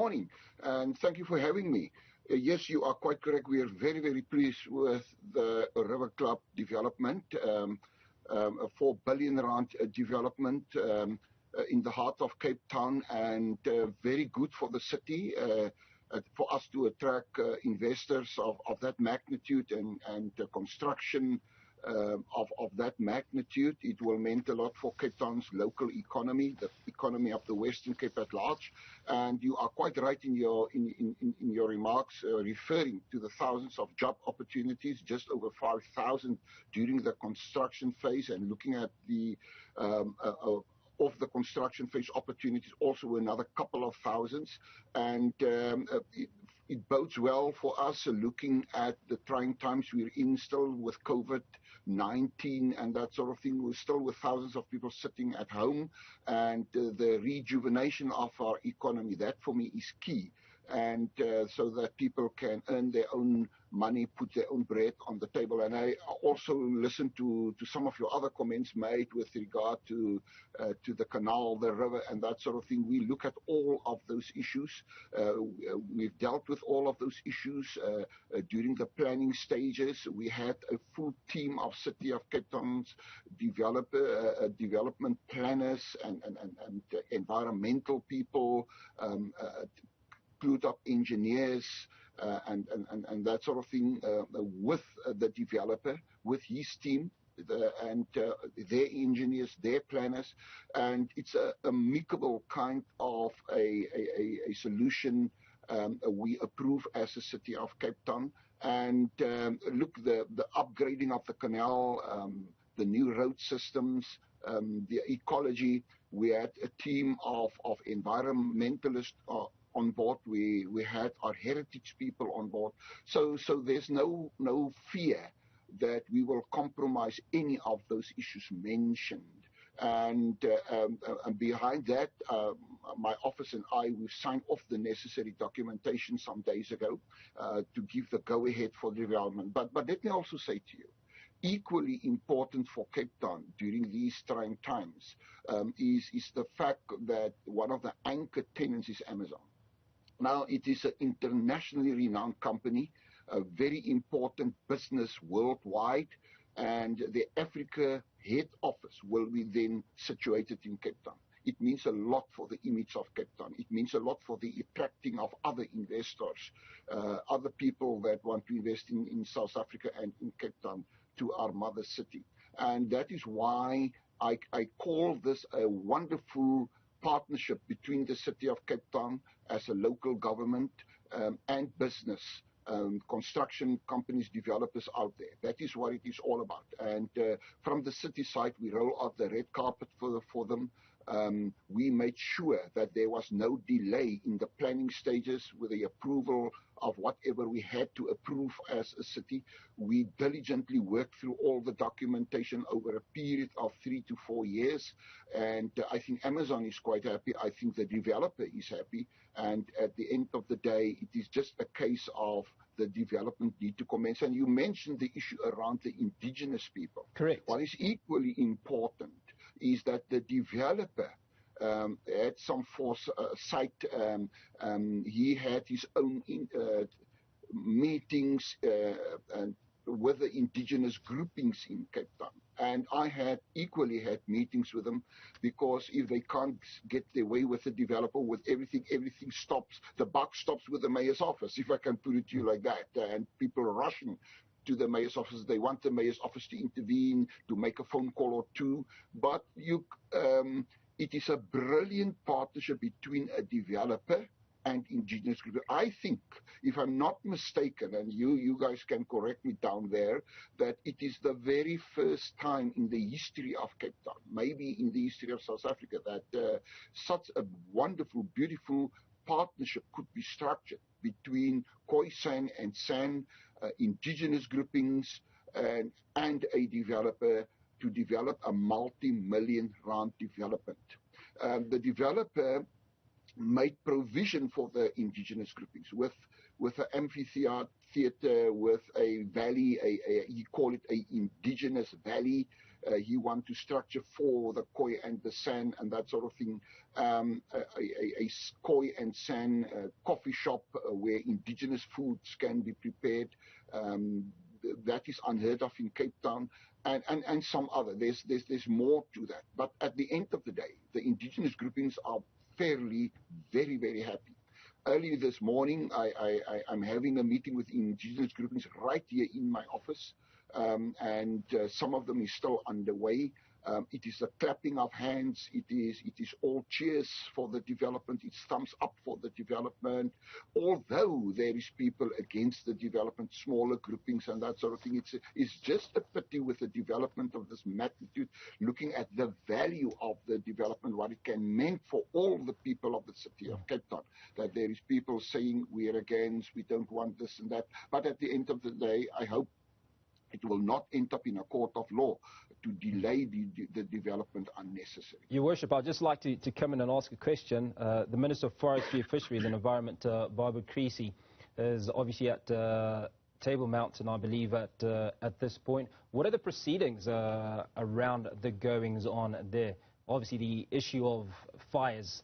morning, and thank you for having me. Yes, you are quite correct. We are very, very pleased with the River Club development, a 4 billion rand development in the heart of Cape Town, and very good for the city. For us to attract investors of that magnitude and construction of that magnitude. It will mean a lot for Cape Town's local economy, the economy of the Western Cape at large. And you are quite right in your remarks, referring to the thousands of job opportunities, just over 5,000 during the construction phase, and looking at the of the construction phase opportunities, also another couple of thousands. And it bodes well for us looking at the trying times we're in still with COVID-19 and that sort of thing. We're still with thousands of people sitting at home, and the rejuvenation of our economy, that for me is key. And so that people can earn their own money, put their own bread on the table. And I also listened to some of your other comments made with regard to the canal, the river, and that sort of thing. We look at all of those issues. We've dealt with all of those issues during the planning stages. We had a full team of City of Cape Town's development planners and environmental people, clued up engineers and that sort of thing with the developer, with his team, and their engineers, their planners, and it's a amicable kind of a solution we approve as a City of Cape Town. And look, the upgrading of the canal, the new road systems, the ecology. We had a team of environmentalists on board. We had our heritage people on board. So there's no fear that we will compromise any of those issues mentioned. And behind that, my office and I, we signed off the necessary documentation some days ago to give the go-ahead for development. But let me also say to you, equally important for Cape Town during these trying times is the fact that one of the anchor tenants is Amazon. Now, it is an internationally renowned company, a very important business worldwide, and the Africa head office will be then situated in Cape Town. It means a lot for the image of Cape Town. It means a lot for the attracting of other investors, other people that want to invest in South Africa and in Cape Town to our mother city. And that is why I call this a wonderful partnership between the City of Cape Town as a local government and business, construction companies, developers out there. That is what it is all about. And from the city side, we roll out the red carpet for them. We made sure that there was no delay in the planning stages with the approval of whatever we had to approve as a city. We diligently worked through all the documentation over a period of 3 to 4 years. And I think Amazon is quite happy. I think the developer is happy. And at the end of the day, it is just a case of the development need to commence. And you mentioned the issue around the indigenous people. Correct. What is equally important is that the developer had some foresight. He had his own meetings with the indigenous groupings in Cape Town. And I equally had meetings with them, because if they can't get their way with the developer, with everything stops. The buck stops with the mayor's office, if I can put it to you like that. And people are rushing to the mayor's office. They want the mayor's office to intervene, to make a phone call or two. But it is a brilliant partnership between a developer and indigenous groups. I think, if I'm not mistaken, and you guys can correct me down there, that it is the very first time in the history of Cape Town, maybe in the history of South Africa, that such a wonderful, beautiful partnership could be structured between Khoisan and San, indigenous groupings, and a developer, to develop a multi-million rand development. The developer made provision for the indigenous groupings with an amphitheater, with a valley, he called it an indigenous valley, He wants to structure for the Khoi and the San and that sort of thing, a Khoi and San coffee shop where indigenous foods can be prepared. That is unheard of in Cape Town, and some other. There's more to that. But at the end of the day, the indigenous groupings are fairly, very, very happy. Early this morning, I'm having a meeting with indigenous groupings right here in my office, and some of them is still underway. It is a clapping of hands. It is all cheers for the development. It's thumbs up for the development. Although there is people against the development, smaller groupings and that sort of thing. It's just a pity with the development of this magnitude, looking at the value of the development, what it can mean for all the people of the city of Cape Town, that there is people saying we are against, we don't want this and that. But at the end of the day, I hope it will not end up in a court of law to delay the development unnecessarily. Your Worship, I'd just like to come in and ask a question. The Minister of Forestry, Fisheries and Environment, Barbara Creasy, is obviously at Table Mountain, I believe, at this point. What are the proceedings around the goings-on there? Obviously, the issue of fires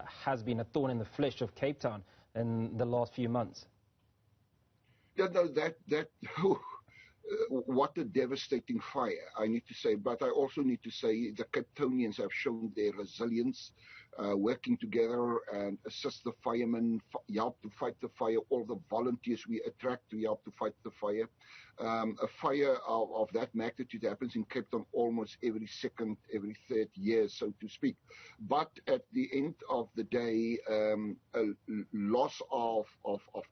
has been a thorn in the flesh of Cape Town in the last few months. Yeah, no, what a devastating fire, I need to say. But I also need to say the Cape Townians have shown their resilience, working together and assist the firemen, help to fight the fire, all the volunteers we attract to help to fight the fire. A fire of that magnitude happens in Cape Town almost every second, every third year, so to speak. But at the end of the day, a loss of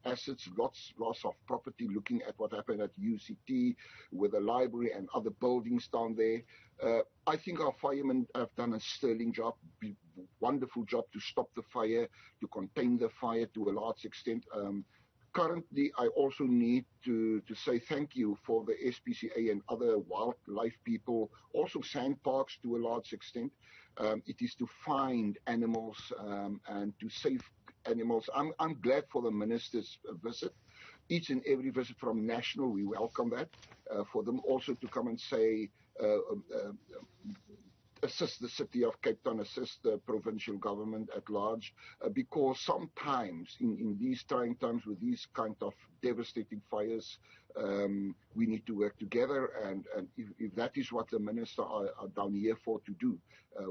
assets, loss of property, looking at what happened at UCT with the library and other buildings down there. I think our firemen have done a sterling job, wonderful job to stop the fire, to contain the fire to a large extent. Currently, I also need to say thank you for the SPCA and other wildlife people, also sandparks to a large extent. It is to find animals and to save animals. I'm glad for the minister's visit. Each and every visit from national, we welcome that. For them also to come and say, assist the city of Cape Town, assist the provincial government at large, because sometimes in these trying times with these kind of devastating fires, we need to work together, and if that is what the minister are down here for to do,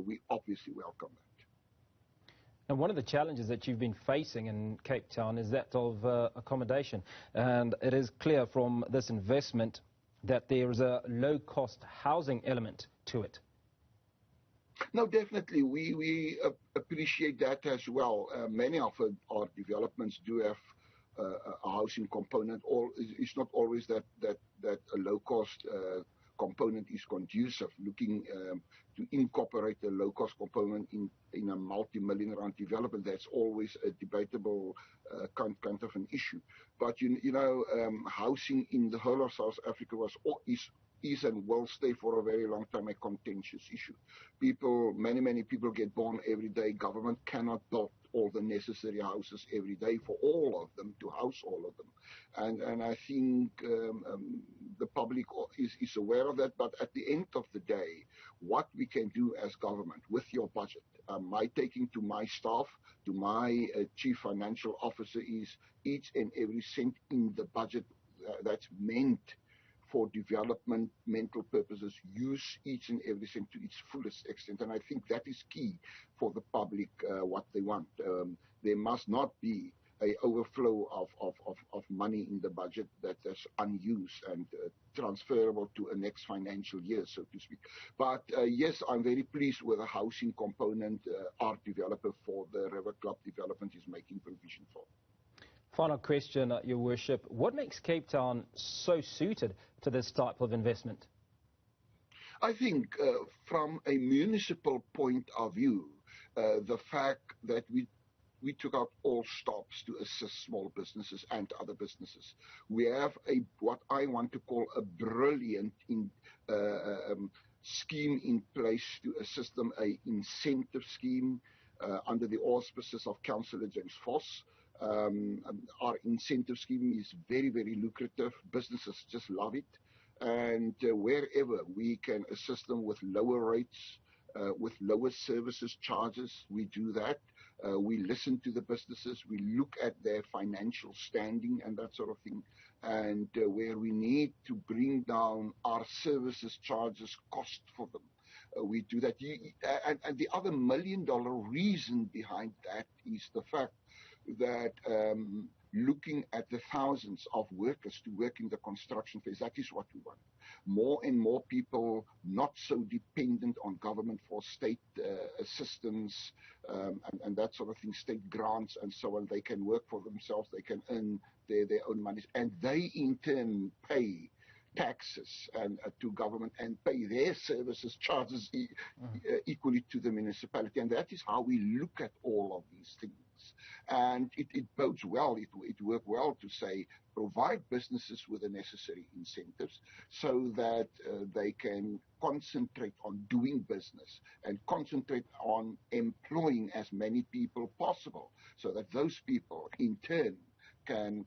we obviously welcome that. And one of the challenges that you've been facing in Cape Town is that of accommodation, and it is clear from this investment that there is a low-cost housing element to it. No, definitely. We appreciate that as well. Many of our developments do have a housing component. It's not always that a low-cost component is conducive. Looking to incorporate a low-cost component in a multi-million rand development, that's always a debatable kind of an issue. But you know, housing in the whole of South Africa is and will stay for a very long time a contentious issue. Many people get born every day. Government cannot build all the necessary houses every day for all of them, to house all of them. And I think the public is aware of that. But at the end of the day, what we can do as government with your budget, my taking to my staff, to my chief financial officer, is each and every cent in the budget that's meant for developmental purposes, use each and every cent to its fullest extent. And I think that is key for the public, what they want. There must not be an overflow of money in the budget that is unused and transferable to a next financial year, so to speak. But yes, I'm very pleased with the housing component our developer for the River Club development is making provision for. Final question, Your Worship. What makes Cape Town so suited to this type of investment? I think from a municipal point of view, the fact that we took out all stops to assist small businesses and other businesses. We have what I want to call a brilliant scheme in place to assist them, an incentive scheme under the auspices of Councillor James Voss. Our incentive scheme is very, very lucrative. Businesses just love it. and wherever we can assist them with lower rates, with lower services charges, we do that. We listen to the businesses, we look at their financial standing and that sort of thing. And where we need to bring down our services charges cost for them, we do that. And the other $1 million reason behind that is the fact that looking at the thousands of workers to work in the construction phase, that is what we want. More and more people not so dependent on government for state assistance and that sort of thing, state grants and so on. They can work for themselves, they can earn their own money, and they in turn pay taxes and to government and pay their services charges equally to the municipality. And that is how we look at all of these things. And it bodes well, it worked well to say, provide businesses with the necessary incentives so that they can concentrate on doing business and concentrate on employing as many people possible, so that those people in turn can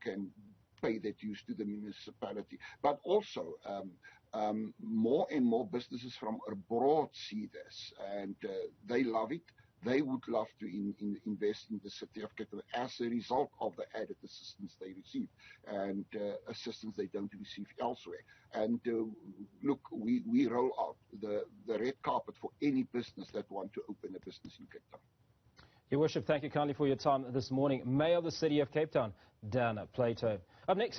pay their dues to the municipality. But also, more and more businesses from abroad see this, and they love it. They would love to invest in the city of Cape Town as a result of the added assistance they receive and assistance they don't receive elsewhere. And look, we roll out the red carpet for any business that want to open a business in Cape Town. Your Worship, thank you kindly for your time this morning. Mayor of the City of Cape Town, Dan Plato. Up next